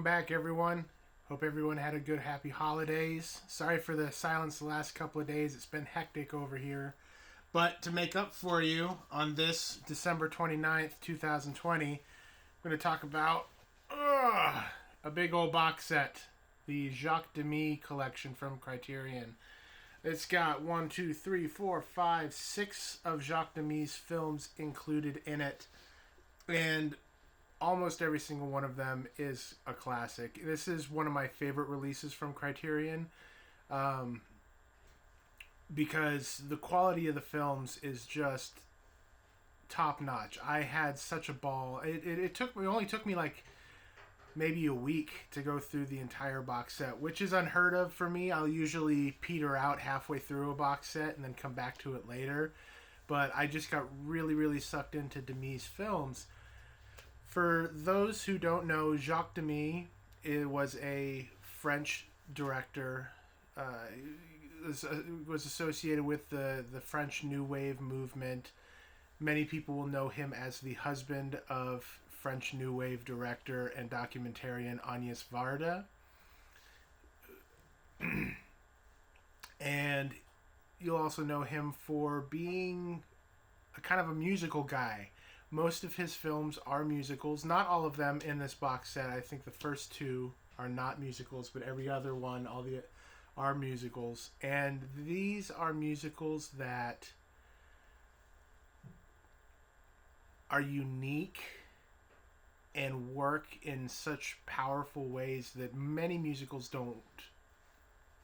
back, everyone. Hope everyone had a good, happy holidays. Sorry for the silence the last couple of days. It's been hectic over here. But to make up for you, on this December 29th, 2020, I'm going to talk about a big old box set. The Jacques Demy collection from Criterion. It's got 1, 2, 3, 4, 5, 6 of Jacques Demy's films included in it. And almost every single one of them is a classic. This is one of my favorite releases from Criterion, because the quality of the films is just top notch. I had such a ball. It only took me like maybe a week to go through the entire box set, which is unheard of for me. I'll usually peter out halfway through a box set and then come back to it later. But I just got really, really sucked into Demy's films. For those who don't know, Jacques Demy was a French director. Was associated with the French New Wave movement. Many people will know him as the husband of French New Wave director and documentarian Agnès Varda. And you'll also know him for being a kind of a musical guy. Most of his films are musicals. Not all of them in this box set. I think the first two are not musicals, but every other one, all the are musicals. And these are musicals that are unique and work in such powerful ways that many musicals don't,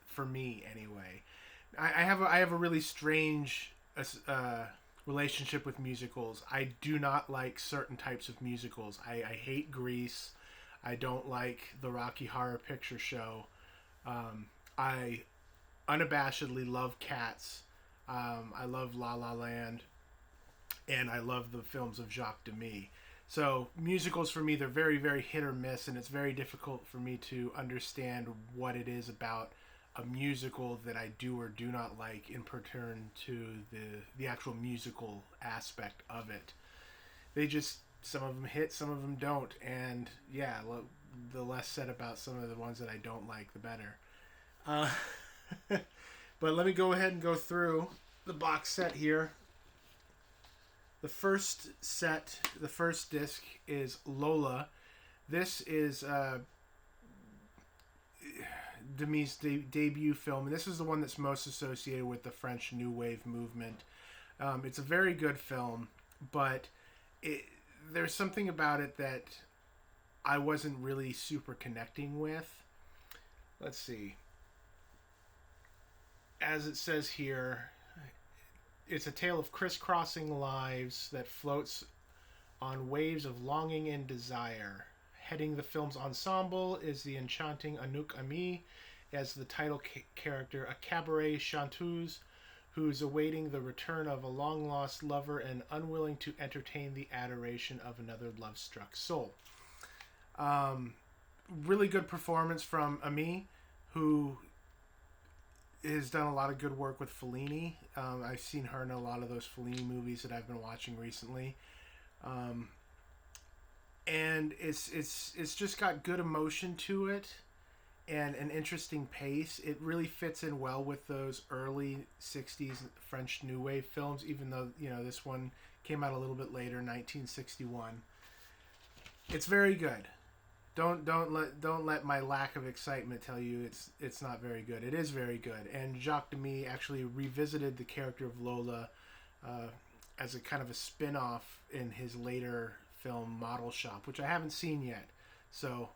for me anyway. I have a really strange relationship with musicals. I do not like certain types of musicals. I hate Grease. I don't like the Rocky Horror Picture Show. I unabashedly love Cats. I love La La Land. And I love the films of Jacques Demy. So musicals for me, they're very, very hit or miss, and it's very difficult for me to understand what it is about a musical that I do or do not like in return to the actual musical aspect of it. They just, some of them hit, some of them don't, and yeah, the less said about some of the ones that I don't like, the better. But let me go ahead and go through the box set here. The first disc is Lola. This is Demy's debut film, and this is the one that's most associated with the French New Wave movement. It's a very good film, but there's something about it that I wasn't really super connecting with. Let's see. As it says here, it's a tale of crisscrossing lives that floats on waves of longing and desire. Heading the film's ensemble is the enchanting Anouk Ami as the title character, a cabaret chanteuse who's awaiting the return of a long-lost lover and unwilling to entertain the adoration of another love-struck soul. Really good performance from Ami, who has done a lot of good work with Fellini. I've seen her in a lot of those Fellini movies that I've been watching recently. And it's just got good emotion to it and an interesting pace. It really fits in well with those early 60s French New Wave films, even though, this one came out a little bit later, 1961. It's very good. Don't let my lack of excitement tell you it's not very good. It is very good. And Jacques Demy actually revisited the character of Lola as a kind of a spin-off in his later film Model Shop, which I haven't seen yet. So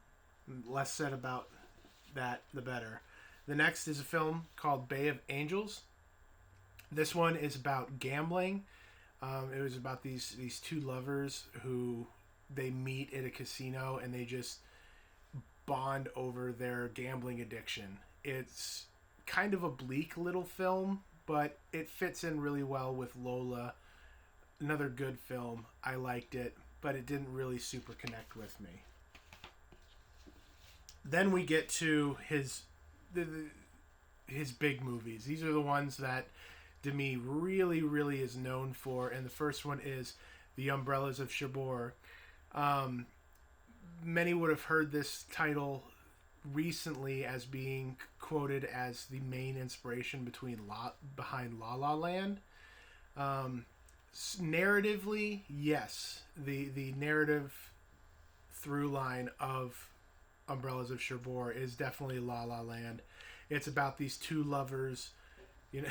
less said about that, the better. The next is a film called Bay of Angels. This one is about gambling. It was about these two lovers who they meet at a casino and they just bond over their gambling addiction. It's kind of a bleak little film, but it fits in really well with Lola. Another good film. I liked it, but it didn't really super connect with me. Then we get to his big movies. These are the ones that Demy really, really is known for, and the first one is The Umbrellas of Cherbourg. many would have heard this title recently as being quoted as the main inspiration behind La La Land. Um, Narratively, yes, the narrative through line of Umbrellas of Cherbourg is definitely La La Land. It's about these two lovers, you know,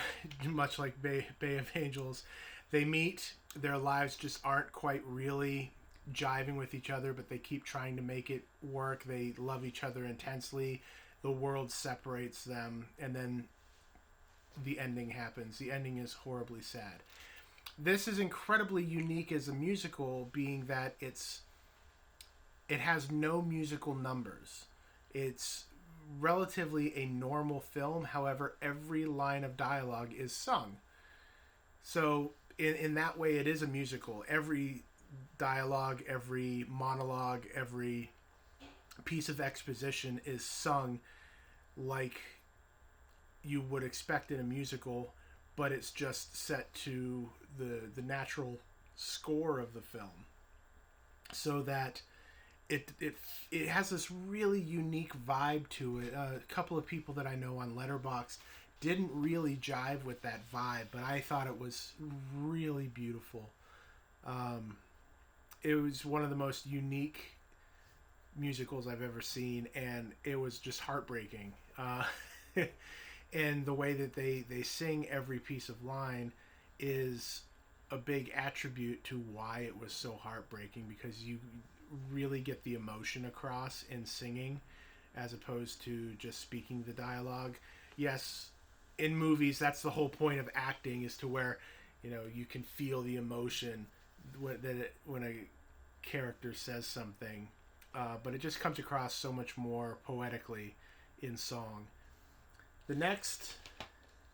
much like Bay of Angels. They meet, their lives just aren't quite really jiving with each other, but they keep trying to make it work. They love each other intensely. The world separates them, and then the ending happens. The ending is horribly sad. This is incredibly unique as a musical, being that it has no musical numbers. It's relatively a normal film. However, every line of dialogue is sung. So in that way, it is a musical. Every dialogue, every monologue, every piece of exposition is sung like you would expect in a musical, but it's just set to the natural score of the film, so that it has this really unique vibe to it. A couple of people that I know on Letterboxd didn't really jive with that vibe, but I thought it was really beautiful. It was one of the most unique musicals I've ever seen, and it was just heartbreaking. And the way that they sing every piece of line is a big attribute to why it was so heartbreaking, because you really get the emotion across in singing as opposed to just speaking the dialogue. Yes, in movies, that's the whole point of acting, is to where, you know, you can feel the emotion when a character says something, but it just comes across so much more poetically in song. The next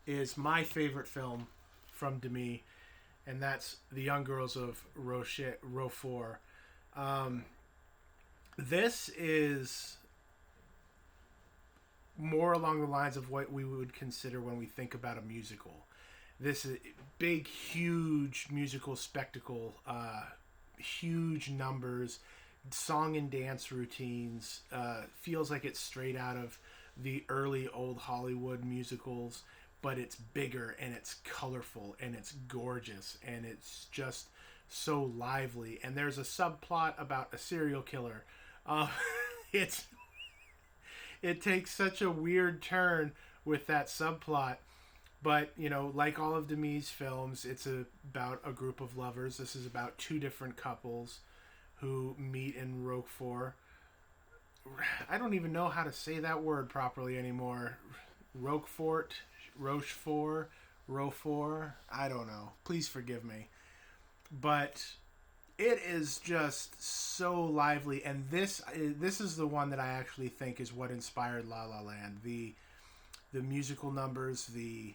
is my favorite film from Demy, and that's The Young Girls of Roquefort. This is more along the lines of what we would consider when we think about a musical. This is big, huge musical spectacle, huge numbers, song and dance routines. Feels like it's straight out of the early old Hollywood musicals, but it's bigger and it's colorful and it's gorgeous and it's just so lively. And there's a subplot about a serial killer. It takes such a weird turn with that subplot, but you know, like all of Demy's films, it's about a group of lovers. This is about two different couples who meet in Roquefort. I don't even know how to say that word properly anymore. Roquefort, Roquefort. I don't know. Please forgive me. But it is just so lively, and this is the one that I actually think is what inspired La La Land. The musical numbers, the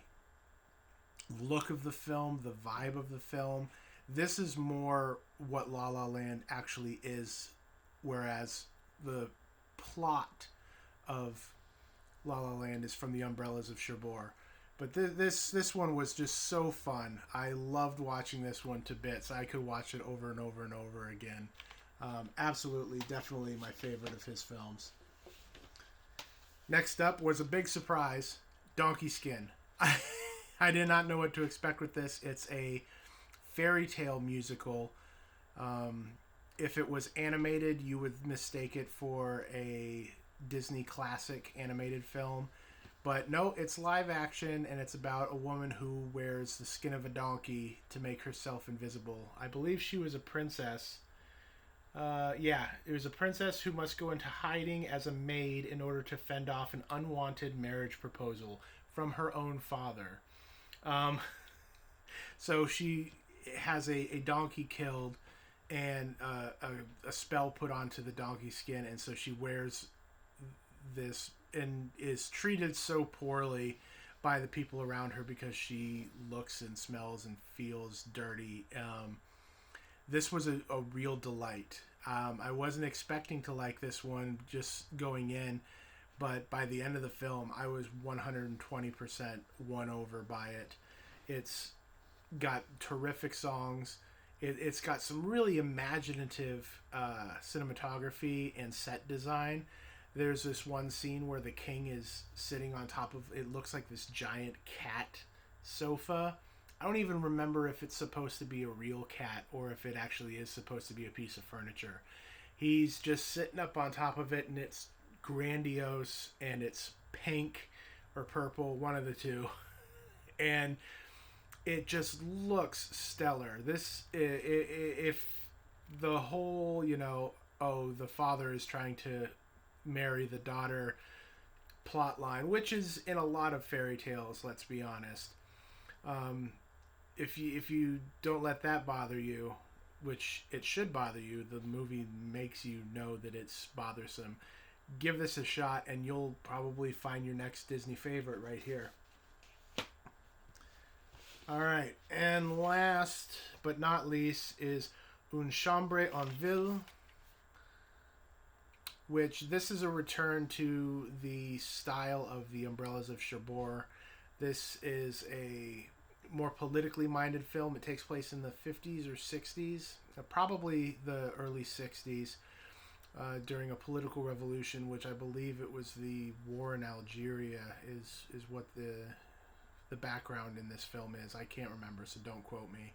look of the film, the vibe of the film. This is more what La La Land actually is, whereas the plot of La La Land is from the Umbrellas of Cherbourg. But this one was just so fun. I loved watching this one to bits. I could watch it over and over and over again. Absolutely, definitely my favorite of his films. Next up was a big surprise, Donkey Skin. I did not know what to expect with this. It's a fairy tale musical. If it was animated, you would mistake it for a Disney classic animated film. But no, it's live action, and it's about a woman who wears the skin of a donkey to make herself invisible. I believe she was a princess. It was a princess who must go into hiding as a maid in order to fend off an unwanted marriage proposal from her own father. So she has a donkey killed and a spell put onto the donkey skin, and so she wears this and is treated so poorly by the people around her because she looks and smells and feels dirty. This was a real delight. I wasn't expecting to like this one just going in, but by the end of the film, I was 120% won over by it. It's got terrific songs. It's got some really imaginative cinematography and set design. There's this one scene where the king is sitting on top of, it looks like this giant cat sofa. I don't even remember if it's supposed to be a real cat or if it actually is supposed to be a piece of furniture. He's just sitting up on top of it, and it's grandiose, and it's pink or purple, one of the two. And it just looks stellar. If the whole, oh, the father is trying to marry the daughter plot line, which is in a lot of fairy tales, let's be honest. If you don't let that bother you, which it should bother you, the movie makes you know that it's bothersome. Give this a shot, and you'll probably find your next Disney favorite right here. All right, and last but not least is Boon Chambly en Ville, which this is a return to the style of the Umbrellas of Cherbourg. This is a more politically minded film. It takes place in the 50s or 60s, probably the early 60s, during a political revolution, which I believe it was the war in Algeria is what the background in this film is. I can't remember, so don't quote me.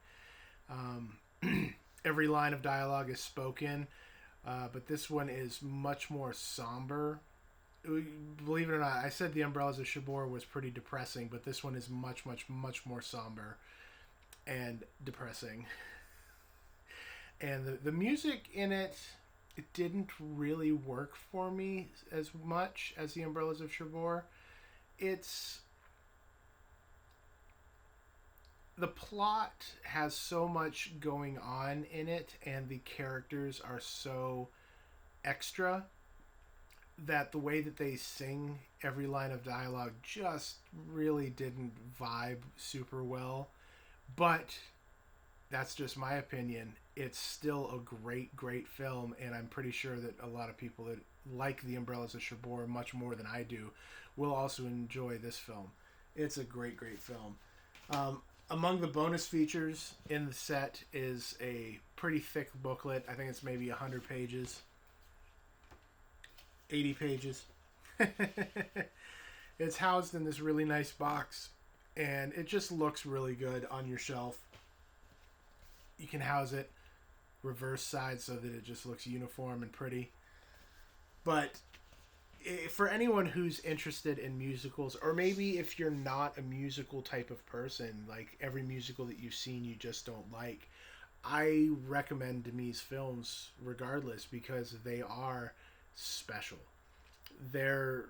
Every line of dialogue is spoken, but this one is much more somber. Believe it or not, I said the Umbrellas of Cherbourg was pretty depressing, but this one is much, much, much more somber and depressing. And the music in it didn't really work for me as much as the Umbrellas of Cherbourg. The plot has so much going on in it, and the characters are so extra that the way that they sing every line of dialogue just really didn't vibe super well. But that's just my opinion. It's still a great, great film, and I'm pretty sure that a lot of people that like the Umbrellas of Cherbourg much more than I do will also enjoy this film. It's a great, great film. Among the bonus features in the set is a pretty thick booklet. I think it's maybe 100 pages. 80 pages. It's housed in this really nice box, and it just looks really good on your shelf. You can house it reverse side so that it just looks uniform and pretty. But for anyone who's interested in musicals, or maybe if you're not a musical type of person, like every musical that you've seen you just don't like, I recommend Demy's films regardless, because they are special. And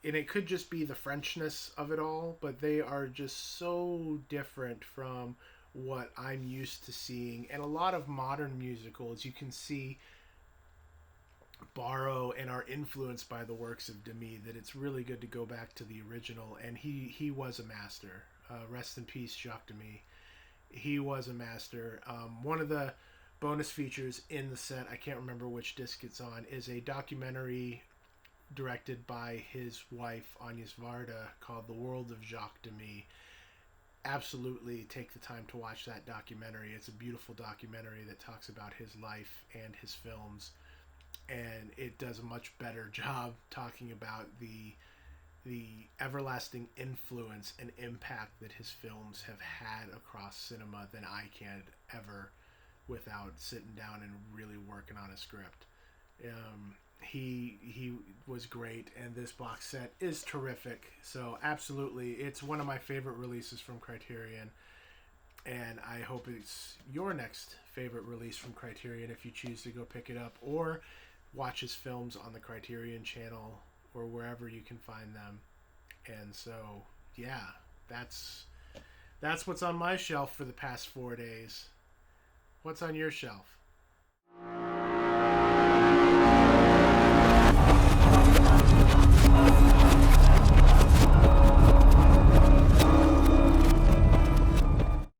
it could just be the Frenchness of it all, but they are just so different from what I'm used to seeing. And a lot of modern musicals, you can see borrow and are influenced by the works of Demy, that it's really good to go back to the original. And he was a master. Rest in peace, Jacques Demy. He was a master. One of the bonus features in the set, I can't remember which disc it's on, is a documentary directed by his wife, Agnes Varda, called The World of Jacques Demy. Absolutely take the time to watch that documentary. It's a beautiful documentary that talks about his life and his films, and it does a much better job talking about the everlasting influence and impact that his films have had across cinema than I can ever, without sitting down and really working on a script. He was great, and this box set is terrific. So absolutely, it's one of my favorite releases from Criterion, and I hope it's your next favorite release from Criterion if you choose to go pick it up or watch his films on the Criterion channel or wherever you can find them. And so, yeah, that's what's on my shelf for the past 4 days. What's on your shelf?